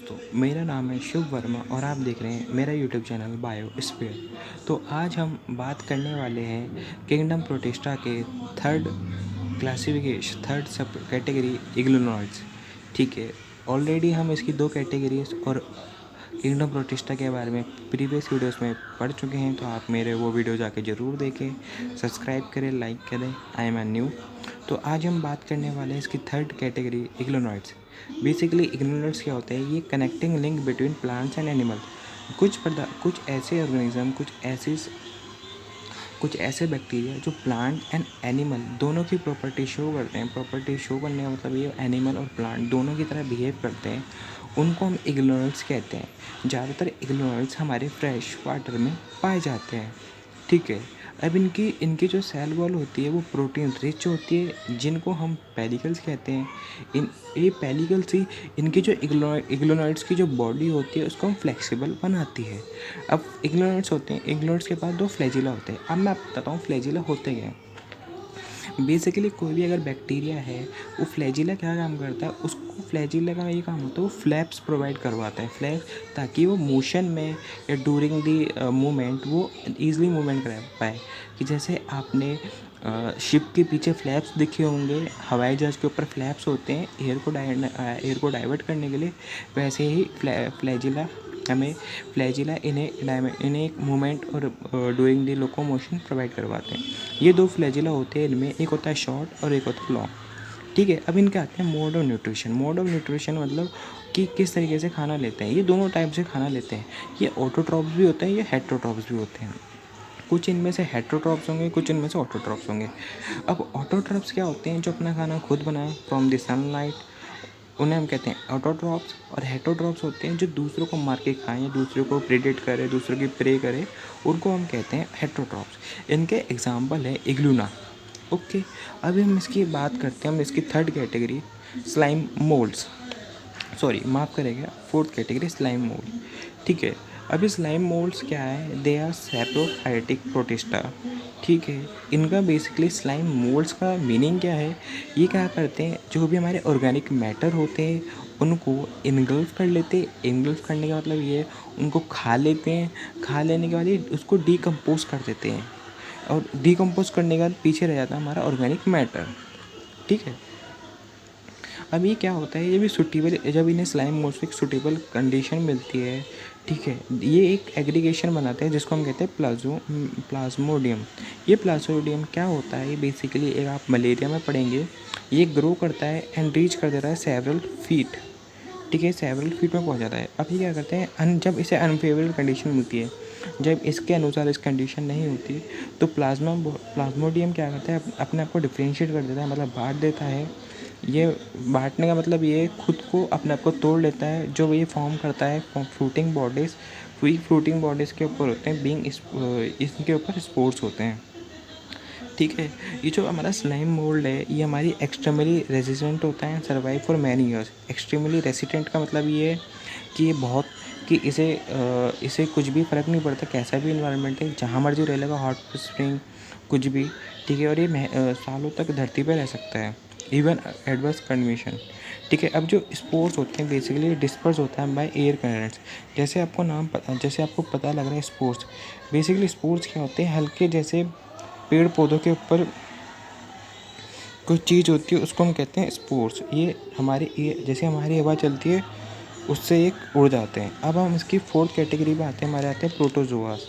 दोस्तों, मेरा नाम है शिव वर्मा और आप देख रहे हैं मेरा यूट्यूब चैनल बायोस्फीयर। तो आज हम बात करने वाले हैं किंगडम प्रोटिस्टा के थर्ड सब कैटेगरी इग्लोनॉइड्स। ठीक है, ऑलरेडी हम इसकी 2 कैटेगरीज और किंगडम प्रोटिस्टा के बारे में प्रीवियस वीडियोस में पढ़ चुके हैं, तो आप मेरे वो वीडियो जाके ज़रूर देखें, सब्सक्राइब करें, लाइक करें। I am new. तो आज हम बात करने वाले हैं इसकी थर्ड कैटेगरी इग्लोनॉइड्स। बेसिकली इग्लोनॉइड्स क्या होते हैं? ये connecting link between plants and animal. कुछ ऐसे ऑर्गेनिज्म, कुछ ऐसे बैक्टीरिया जो प्लांट एंड एनिमल दोनों की प्रॉपर्टी शो करते हैं। प्रॉपर्टी शो करने का मतलब ये एनिमल और प्लांट दोनों की तरह बिहेव करते हैं, उनको हम इग्लोनॉइड्स कहते हैं। ज़्यादातर इग्लोनॉइड्स हमारे फ्रेश वाटर में पाए जाते हैं। ठीक है, अब इनकी जो सेल वॉल होती है वो प्रोटीन रिच होती है, जिनको हम पेलिकल्स कहते हैं। ये पेलिकल्स ही इनकी जो इग्लोनॉइड्स की जो बॉडी होती है उसको हम फ्लेक्सिबल बनाती है। अब इग्लोनॉइड्स होते हैं, इग्लोनॉइड्स के पास 2 फ्लैजिला होते हैं। अब मैं आपको बताता हूँ फ्लैजिला होते क्या हैं। बेसिकली कोई भी अगर बैक्टीरिया है, वो फ्लैजिला क्या काम करता है, उसको फ्लैजिला का ये काम होता है, वो फ्लैप्स प्रोवाइड करवाता है, फ्लैप, ताकि वो मोशन में या ड्यूरिंग दी मूवमेंट वो ईजिली मूवमेंट कर पाए। कि जैसे आपने शिप के पीछे फ्लैप्स दिखे होंगे, हवाई जहाज़ के ऊपर फ्लैप्स होते हैं एयर को डाइवर्ट करने के लिए, वैसे ही फ्लैजिला इन्हें एक मूवमेंट और डूइंग द लोकोमोशन प्रोवाइड करवाते हैं। ये 2 फ्लैजिला होते हैं, इनमें एक होता है शॉर्ट और एक होता है लॉन्ग। ठीक है, अब इनके आते हैं mode of nutrition. Mode of nutrition मतलब कि किस तरीके से खाना लेते हैं। ये दोनों टाइप से खाना लेते हैं। ये ऑटोट्रॉप्स भी होते हैं, ये हेटरोट्रॉप्स भी होते हैं। कुछ इनमें से हेटरोट्रॉप्स होंगे, कुछ इनमें से ऑटोट्रॉप्स होंगे। अब ऑटोट्रॉप्स क्या होते हैं? जो अपना खाना खुद बनाएं फ्रॉम द सनलाइट, उन्हें हम कहते हैं ऑटोट्रॉप्स। और हेटरोट्रॉप्स होते हैं जो दूसरों को मार के खाएं, दूसरों को प्रेडेट करे, दूसरों की प्रे करे, उनको हम कहते हैं हेटरोट्रॉप्स। इनके एग्जाम्पल है इग्लूना। ओके, अभी हम इसकी बात करते हैं, हम इसकी third category slime moulds, sorry माफ़ करेगा, फोर्थ कैटेगरी स्लाइम मोल्ड। ठीक है, अभी स्लाइम मोल्ड्स क्या है? They are saprophytic protista. ठीक है, इनका बेसिकली स्लाइम मोल्ड्स का मीनिंग क्या है? ये क्या करते हैं, जो भी हमारे ऑर्गेनिक मैटर होते हैं उनको इनगल्फ कर लेते हैं। इनगल्फ करने का मतलब ये है, उनको खा लेते हैं। खा लेने के बाद ये उसको डिकम्पोज कर देते हैं, और डिकम्पोज करने के बाद पीछे रह जाता है हमारा ऑर्गेनिक मैटर। ठीक है, अब ये क्या होता है, ये भी सूटेबल, जब इन्हें स्लाइम मोल्ड्स को एक सूटेबल कंडीशन मिलती है, ठीक है, ये एक एग्रीगेशन बनाते हैं जिसको हम कहते हैं प्लाज्मोडियम। ये प्लाज्मोडियम क्या होता है? ये बेसिकली एक, आप मलेरिया में पढ़ेंगे, ये ग्रो करता है एंड रीच कर देता है सेवरल फीट। ठीक है, सेवरल फीट में पहुंच जाता है। अब ये क्या करते हैं, जब इसे अनफेवरेबल कंडीशन मिलती है, जब इसके अनुसार इस कंडीशन नहीं होती, तो प्लाज्मोडियम क्या करता है, अपने आप को डिफ्रेंशिएट कर देता है, मतलब बांट देता है। ये बांटने का मतलब ये खुद को, अपने आप को तोड़ लेता है। जो ये फॉर्म करता है फ्रूटिंग बॉडीज़, फ्रूटिंग बॉडीज़ के ऊपर होते हैं, इसके ऊपर स्पोर्स होते हैं। ठीक है, ये जो हमारा स्लाइम मोल्ड है, ये हमारी एक्सट्रीमली रेजिस्टेंट होता है, survive for many years. Extremely resistant का मतलब ये है कि ये बहुत, कि इसे कुछ भी फ़र्क नहीं पड़ता, कैसा भी इन्वायरमेंट है, जहाँ मर्जी रह लेगा, हॉट स्प्रिंग कुछ भी। ठीक है, और ये सालों तक धरती पर रह सकता है, इवन एडवर्स कंडीशन। ठीक है, अब जो स्पोर्स होते हैं बेसिकली डिस्पर्स होता है बाय एयर करंट्स। जैसे आपको पता लग रहा है स्पोर्स, बेसिकली स्पोर्स क्या होते हैं? हल्के जैसे पेड़ पौधों के ऊपर कुछ चीज़ होती है, उसको हम कहते हैं स्पोर्स। ये जैसे हमारी हवा चलती है, उससे एक उड़ जाते हैं। अब हम इसकी फोर्थ कैटेगरी में आते हैं, हमारे आते हैं प्रोटोजोआस।